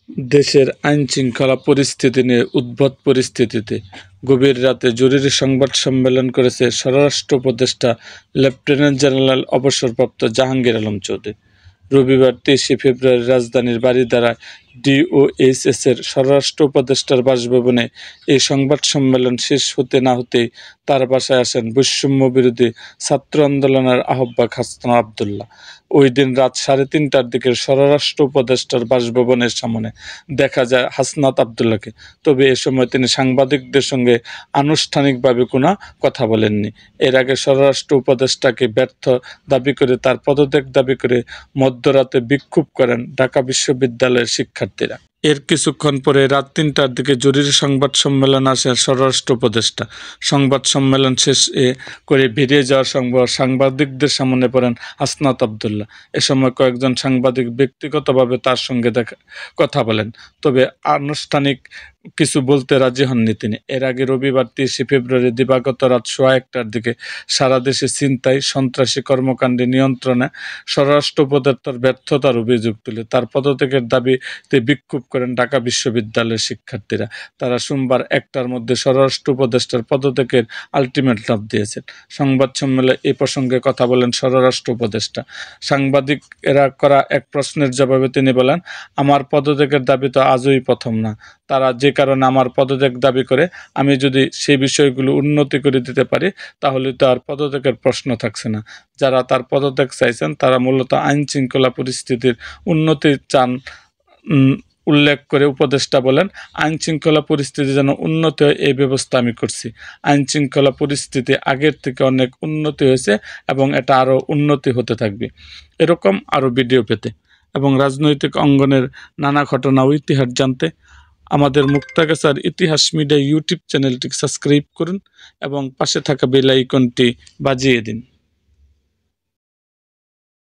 দেশের আইনশৃঙ্খলা পরিস্থিতি নিয়ে উদ্ভট পরিস্থিতিতে গভীর রাতে জরুরি সংবাদ সম্মেলন করেছে স্বরাষ্ট্র উপদেষ্টা লেফটেন্যান্ট জেনারেল অবসরপ্রাপ্ত জাহাঙ্গীর আলম চৌধুরী। রবিবার 23শে ফেব্রুয়ারি রাজধানীর বারিধারায় ডিওএইচএসের স্বরাষ্ট্র উপদেষ্টার বাসভবনে এই সংবাদ সম্মেলন শেষ হতে না হতেই তার বাসায় আসেন বৈষম্য বিরোধী ছাত্র আন্দোলনের আহ্বায়ক হাসনাত আবদুল্লাহ। ওই দিন রাত 3:30টার দিকে স্বরাষ্ট্র উপদেষ্টার বাসভবনের সামনে দেখা যায় হাসনাত আবদুল্লাহকে। তবে এ সময় তিনি সাংবাদিকদের সঙ্গে আনুষ্ঠানিকভাবে কোনো কথা বলেননি। এর আগে স্বরাষ্ট্র উপদেষ্টাকে ব্যর্থ দাবি করে তার পদত্যাগ দাবি করে মধ্যরাতে বিক্ষোভ করেন ঢাকা বিশ্ববিদ্যালয়ের শিক্ষার্থীরা। এর কিছুক্ষণ পরে রাত 3টার দিকে জরুরি সংবাদ সম্মেলন আসে স্বরাষ্ট্র উপদেষ্টা। সংবাদ সম্মেলন শেষ করে বেরিয়ে যাওয়ার সাংবাদিকদের সামনে পড়েন হাসনাত আবদুল্লাহ। এ সময় কয়েকজন সাংবাদিক ব্যক্তিগতভাবে তার সঙ্গে কথা বলেন, তবে আনুষ্ঠানিক কিছু বলতে রাজি হননি তিনি। এর আগে রবিবার 23শে ফেব্রুয়ারি দিবাগত রাত 1:15টার দিকে সারা দেশে ছিনতাই, সন্ত্রাসী কর্মকাণ্ডে নিয়ন্ত্রণে স্বরাষ্ট্র উপদেষ্টার ব্যর্থতার অভিযোগ তুলে তার পদত্যাগের দাবিতে বিক্ষোভ করেন ঢাকা বিশ্ববিদ্যালয়ের শিক্ষার্থীরা। তারা সোমবার 1টার মধ্যে স্বরাষ্ট্র উপদেষ্টার পদত্যাগের আলটিমেটাম দিয়েছেন। সংবাদ সম্মেলনে এ প্রসঙ্গে কথা বলেন স্বরাষ্ট্র উপদেষ্টা। সাংবাদিকেরা করা এক প্রশ্নের জবাবে তিনি বলেন, আমার পদত্যাগের দাবি তো আজই প্রথম না। তারা যে কারণে আমার পদত্যাগ দাবি করে, আমি যদি সেই বিষয়গুলো উন্নতি করে দিতে পারি তাহলে তো আর পদত্যাগের প্রশ্ন থাকছে না। যারা তার পদত্যাগ চাইছেন তারা মূলত আইন শৃঙ্খলা পরিস্থিতির উন্নতি চান। উল্লেখ করে উপদেষ্টা বলেন, আইন শৃঙ্খলা পরিস্থিতি যেন উন্নতি হয় এই ব্যবস্থা আমি করছি। আইন শৃঙ্খলা পরিস্থিতি আগের থেকে অনেক উন্নতি হয়েছে এবং এটা আরও উন্নতি হতে থাকবে। এরকম আরও ভিডিও পেতে এবং রাজনৈতিক অঙ্গনের নানা ঘটনা ও ইতিহাস জানতে আমাদের মুক্তাগাছার ইতিহাস মিডিয়া ইউটিউব চ্যানেলটি সাবস্ক্রাইব করুন এবং পাশে থাকা বেল আইকনটি বাজিয়ে দিন।